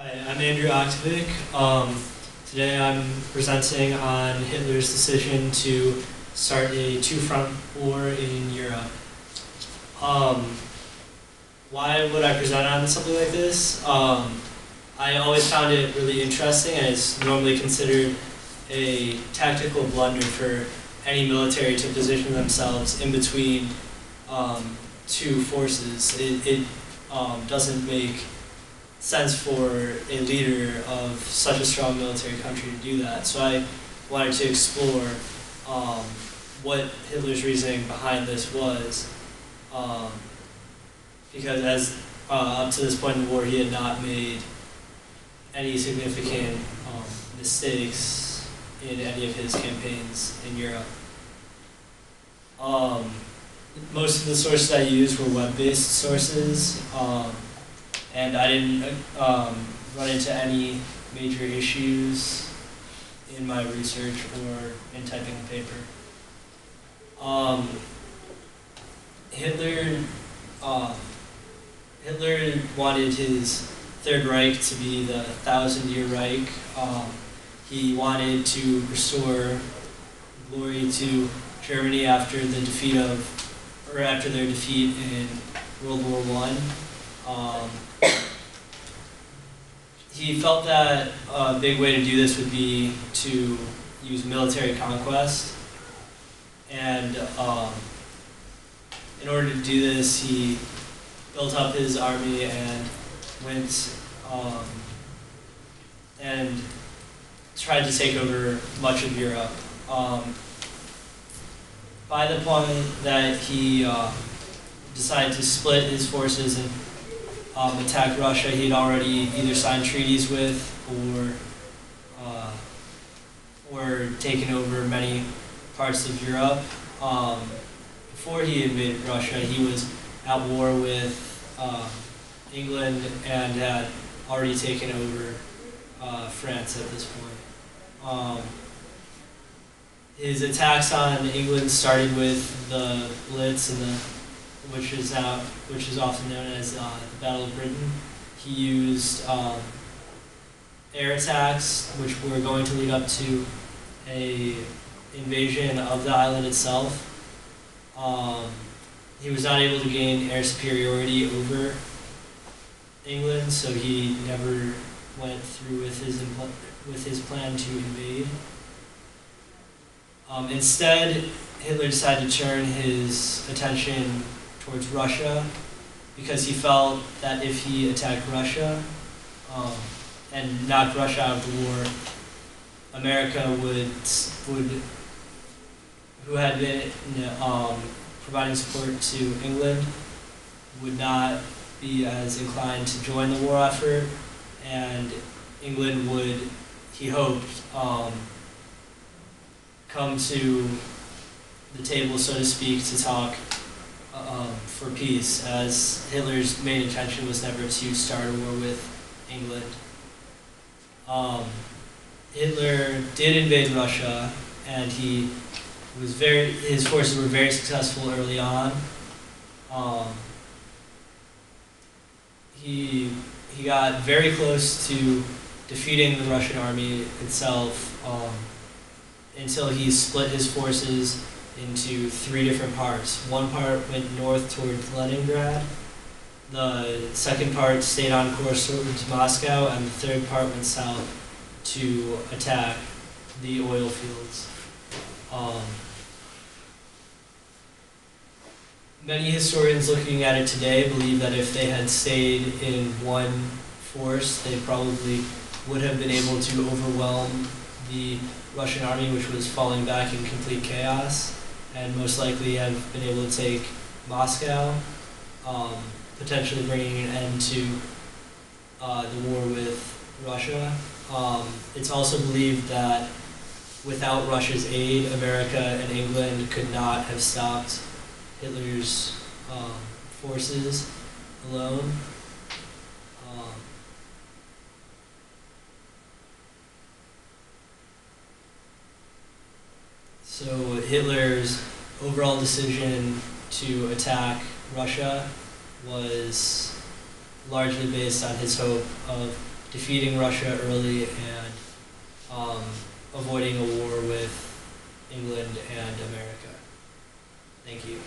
Hi, I'm Andrew Aktivik. Today I'm presenting on Hitler's decision to start a two-front war in Europe. Why would I present on something like this? I always found it really interesting, and it's normally considered a tactical blunder for any military to position themselves in between two forces. It doesn't make sense for a leader of such a strong military country to do that. So I wanted to explore what Hitler's reasoning behind this was, because as up to this point in the war, he had not made any significant mistakes in any of his campaigns in Europe. Most of the sources I used were web-based sources, and I didn't run into any major issues in my research or in typing the paper. Hitler wanted his Third Reich to be the Thousand-Year Reich. He wanted to restore glory to Germany after their defeat in World War I. He felt that a big way to do this would be to use military conquest, and in order to do this, he built up his army and went and tried to take over much of Europe. By the point that he decided to split his forces and attack Russia, he'd already either signed treaties with or taken over many parts of Europe. Before he invaded Russia, he was at war with England and had already taken over France at this point. His attacks on England started with the Blitz and which is often known as the Battle of Britain. He used air attacks, which were going to lead up to a invasion of the island itself. He was not able to gain air superiority over England, so he never went through with his plan to invade. Instead, Hitler decided to turn his attention towards Russia, because he felt that if he attacked Russia and knocked Russia out of the war, America who had been providing support to England, would not be as inclined to join the war effort, and England would, he hoped, come to the table, so to speak, to talk for peace, as Hitler's main intention was never to start a war with England. Hitler did invade Russia, and his forces were very successful early on. He got very close to defeating the Russian army itself, until he split his forces into three different parts. One part went north towards Leningrad, the second part stayed on course towards Moscow, and the third part went south to attack the oil fields. Many historians looking at it today believe that if they had stayed in one force, they probably would have been able to overwhelm the Russian army, which was falling back in complete chaos, and most likely have been able to take Moscow, potentially bringing an end to the war with Russia. It's also believed that without Russia's aid, America and England could not have stopped Hitler's forces alone. So Hitler's overall decision to attack Russia was largely based on his hope of defeating Russia early and avoiding a war with England and America. Thank you.